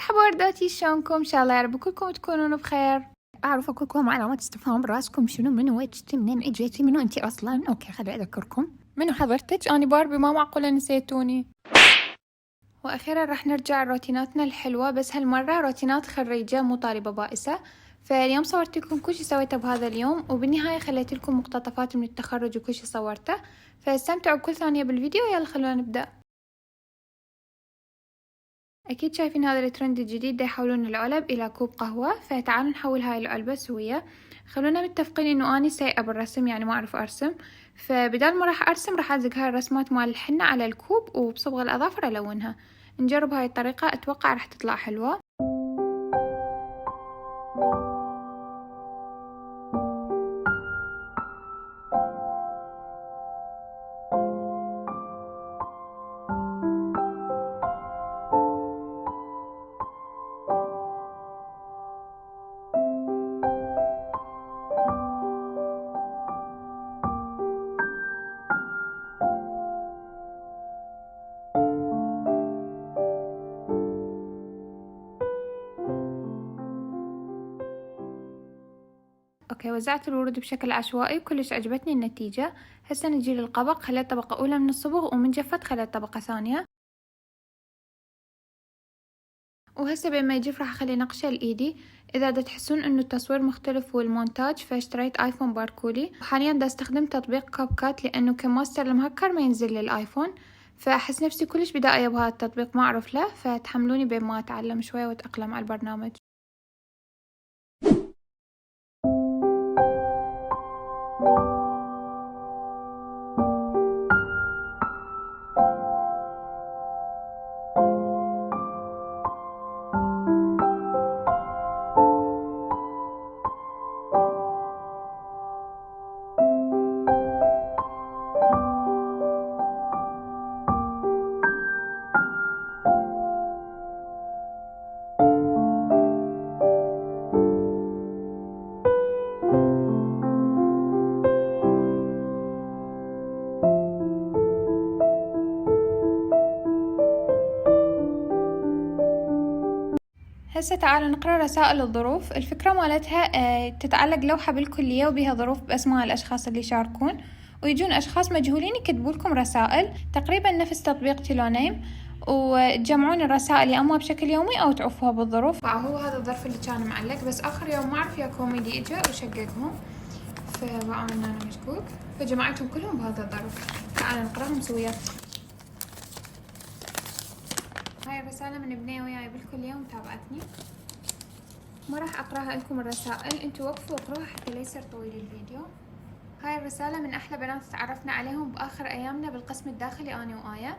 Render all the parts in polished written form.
مرحبا ورداتي، شلونكم؟ ان شاء الله يا رب كلكم تكونون بخير. أعرف كلكم علامات استفهام براسكم، شنو منو وجهتي، منين اجيتي، منو انتي اصلا؟ اوكي خليني اذكركم. منو حضرتك؟ اني باربي، ما معقولة نسيتوني. واخيرا راح نرجع روتيناتنا الحلوة، بس هالمرة روتينات خريجة مو طالبة بائسة. فاليوم صورت لكم كل شي سويته بهذا اليوم، وبالنهاية خليت لكم مقتطفات من التخرج وكل شي صورته، فاستمتعوا بكل ثانية بالفيديو. يلا خلونا نبدأ. أكيد شايفين هذا الترند الجديد دا يحولون العلب إلى كوب قهوة، فتعالوا نحول هاي العلبة سوية. خلونا متفقين إنه أني سيئة بالرسم، يعني ما أعرف أرسم، فبدال ما راح أرسم راح ألزق هاي الرسمات مال الحنة على الكوب، وبصبغ الأظافر ألونها. نجرب هاي الطريقة، أتوقع راح تطلع حلوة. اوكي، وزعت الورود بشكل عشوائي وكلش عجبتني النتيجة. هسه نجي للقبق، خليت طبقة أولى من الصبغ، ومن جفت خليت طبقة ثانية. وهسه بين ما يجف راح اخلي نقشة لإيدي. اذا دا تحسون انه التصوير مختلف والمونتاج، فاشتريت ايفون باركولي، وحاليا دا استخدم تطبيق كاب كات لانه كماستر المهكر ما ينزل للايفون، فاحس نفسي كلش بدائية بهذا التطبيق، ما اعرف له، فتحملوني بين ما اتعلم شوية واتأقلم على البرنامج. هسه تعالوا نقرأ رسائل الظروف. الفكرة مالتها تتعلق لوحة بالكلية وبها ظروف بأسماء الأشخاص اللي يشاركون، ويجون أشخاص مجهولين يكتبوا لكم رسائل تقريبا نفس تطبيق تيلونيم، وتجمعون الرسائل يا أما بشكل يومي أو تعوفوها بالظروف. هو هذا الظرف اللي كان معلق، بس آخر يوم ما أعرف يا كوميدي إجا وشققهم، فبقى من أنا مشكوك، فجمعتهم كلهم بهذا الظرف. تعالوا نقرأهم سويا. هاي الرسالة من بنية وياي بالكلية ومتابعتني. ما راح اقراها لكم الرسائل، انتوا وقفوا اقروها حتى لا يصير طويل الفيديو. هاي الرسالة من احلى بنات تعرفنا عليهم باخر ايامنا بالقسم الداخلي، انا وآية.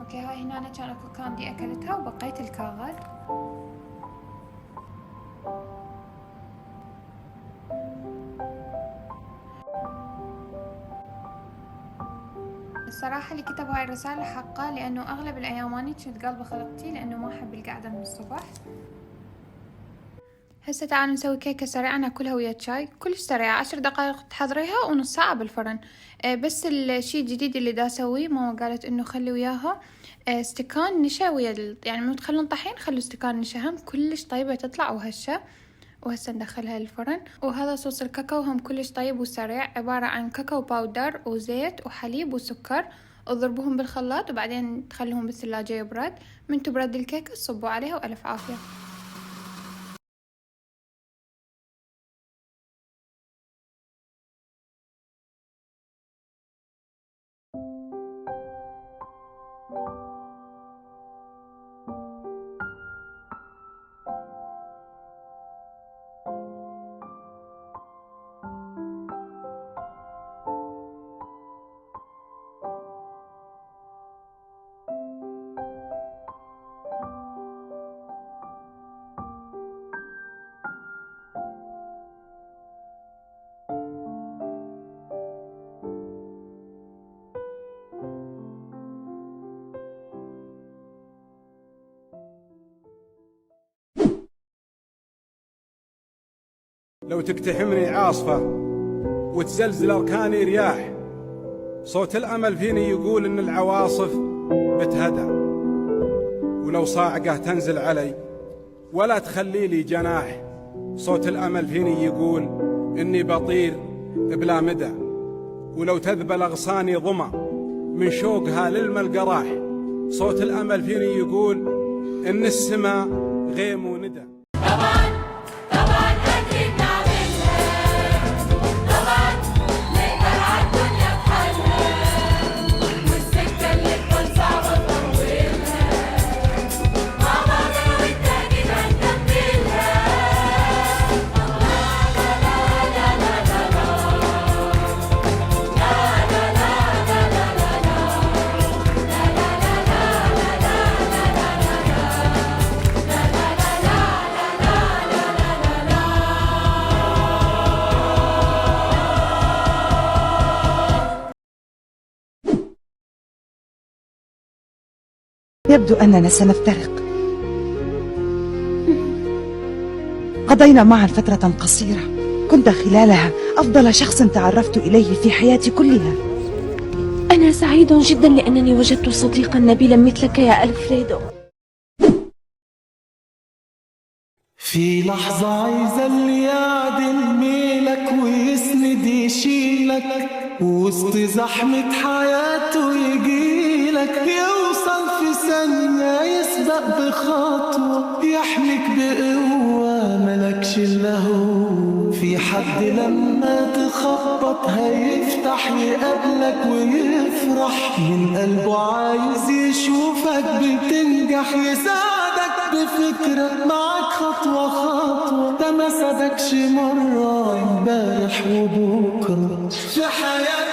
اوكي، هاي هنا كان اكو كاندي اكلتها وبقيت الكاغذ. الصراحة اللي كتب هاي الرسالة حقه، لأنه أغلب الأيام أني كنت قلبة خلقتي، لأنه ما أحب القعدة من الصبح. هسه تعالوا نسوي كيكة سريعة ناكلها ويا الشاي، كلش سريعة، 10 دقايق تحضريها ونص ساعة بالفرن. بس الشي الجديد اللي دا اسويه، ماما قالت انه خلي وياها استكان نشا ويا يعني مو تخلون طحين، خلوا استكان نشا، هم كلش طيبة تطلع وهشة. وهسه ندخلها الفرن. وهذا صوص الكاكاو هم كلش طيب وسريع، عبارة عن كاكاو باودر وزيت وحليب وسكر، اضربوهم بالخلاط وبعدين تخلوهم بالثلاجة يبرد. من تبرد الكيكة صبوا عليها وألف عافية. لو تقتحمني عاصفة وتزلزل أركاني رياح. صوت الأمل فيني يقول إن العواصف بتهدى، ولو صاعقة تنزل علي ولا تخلي لي جناح. صوت الأمل فيني يقول إني بطير بلا مدى، ولو تذبل أغصاني ظما من شوقها للملقراح. صوت الأمل فيني يقول إن السماء غيم وندى. طبعا أكيد نعملها، طبعا نقدر عالدنيا بحالها، والسكة اللي تكون صعبة نطولها، مع بعض أنا وأنت أكيد هنكملها. يبدو أننا سنفترق. قضينا معا فترة قصيرة، كنت خلالها أفضل شخص تعرفت إليه في حياتي كلها. أنا سعيد جدا لأنني وجدت صديقا نبيلا مثلك يا ألفريدو. في لحظة عايزة اللي يعدل ميلك ويسند يشيلك، وسط زحمة حياته يجيلك، يوصل في ثانية يسبق بخطوة، يحميك بقوة ملكش إلا هو. في حد لما تخبط هيفتح يقابلك ويفرح، من قلبه عايز يشوفك بتنجح، يساعدك بفكرة معاك خطوة خطوة. ده ما سابكش مرة امبارح وبكرة في حياتك.